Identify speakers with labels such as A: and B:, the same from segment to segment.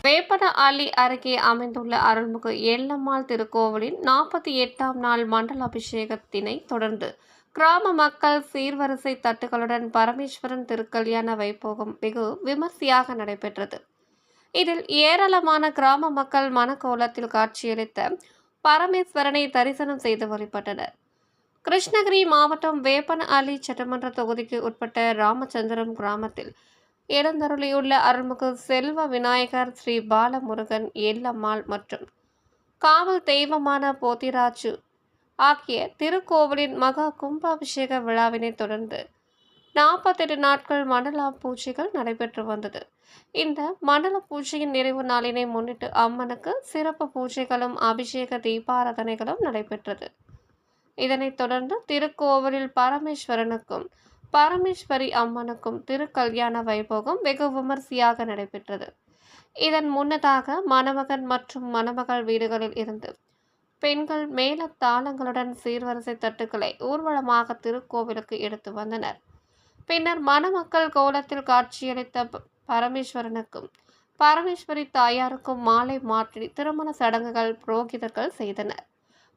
A: வேப்பனஹள்ளி அருகே அமைந்துள்ள அருள்மிகு எல்லம்மாள் திருக்கோவிலின் 48ஆம் நாள் மண்டல அபிஷேகத்தினை தொடர்ந்து கிராம மக்கள் சீர்வரிசை தட்டுகளுடன் பரமேஸ்வரன் திருக்கல்யாண வைபோகம் வெகு விமர்சையாக நடைபெற்றது. இதில் ஏராளமான கிராம மக்கள் மனக்கோலத்தில் காட்சியளித்த பரமேஸ்வரனை தரிசனம் செய்து வழிபட்டனர். கிருஷ்ணகிரி மாவட்டம் வேப்பனஹள்ளி சட்டமன்ற தொகுதிக்கு உட்பட்ட ராமச்சந்திரம் கிராமத்தில் எழுந்தருளியுள்ள அருள்மிகு செல்வ விநாயகர், ஸ்ரீ பாலமுருகன், எல்லம்மாள் மற்றும் காவல் தெய்வமான போத்திராஜு ஆகிய திருக்கோவிலின் மகா கும்பாபிஷேக விழாவினை தொடர்ந்து 48 நாட்கள் மண்டல பூஜைகள் நடைபெற்று வந்தது. இந்த மண்டல பூஜையின் நிறைவு நாளினை முன்னிட்டு அம்மனுக்கு சிறப்பு பூஜைகளும் அபிஷேக தீபாராதனைகளும் நடைபெற்றது. இதனைத் தொடர்ந்து திருக்கோவிலில் பரமேஸ்வரனுக்கும் பரமேஸ்வரி அம்மனுக்கும் திருக்கல்யாண வைபோகம் வெகு விமர்சையாக நடைபெற்றது. இதன் முன்னதாக மணமகன் மற்றும் மணமகள் வீடுகளில் இருந்து பெண்கள் மேல தாளங்களுடன் சீர்வரிசை தட்டுக்களை ஊர்வலமாக திருக்கோவிலுக்கு எடுத்து வந்தனர். பின்னர் மணமக்கள் கோலத்தில் காட்சியளித்த பரமேஸ்வரனுக்கும் பரமேஸ்வரி தாயாருக்கும் மாலை மாற்றி திருமண சடங்குகள் புரோகிதர்கள் செய்தனர்.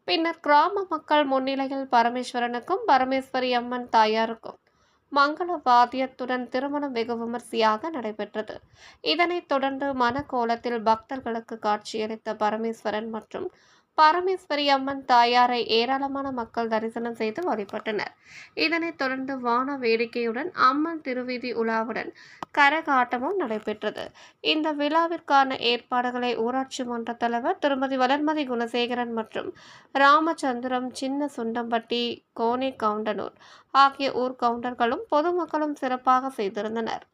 A: பின்னர் கிராம மக்கள் முன்னிலையில் பரமேஸ்வரனுக்கும் பரமேஸ்வரி அம்மன் தாயாருக்கும் மங்கள வாத்தியத்துடன் திருமணம் வெகு விமர்சையாக நடைபெற்றது. இதனைத் தொடர்ந்து மனக்கோலத்தில் பக்தர்களுக்கு காட்சியளித்த பரமேஸ்வரன் மற்றும் பரமேஸ்வரி அம்மன் தாயாரை ஏராளமான மக்கள் தரிசனம் செய்து வழிபட்டனர். இதனைத் தொடர்ந்து வான வேடிக்கையுடன் அம்மன் திருவீதி உலாவுடன் கரகாட்டமும் நடைபெற்றது. இந்த விழாவிற்கான ஏற்பாடுகளை ஊராட்சி மன்ற தலைவர் திருமதி வளர்மதி குணசேகரன் மற்றும் ராமச்சந்திரம், சின்ன சுண்டம்பட்டி, கோனே கவுண்டனூர் ஆகிய ஊர் கவுண்டர்களும் பொதுமக்களும் சிறப்பாக செய்திருந்தனர்.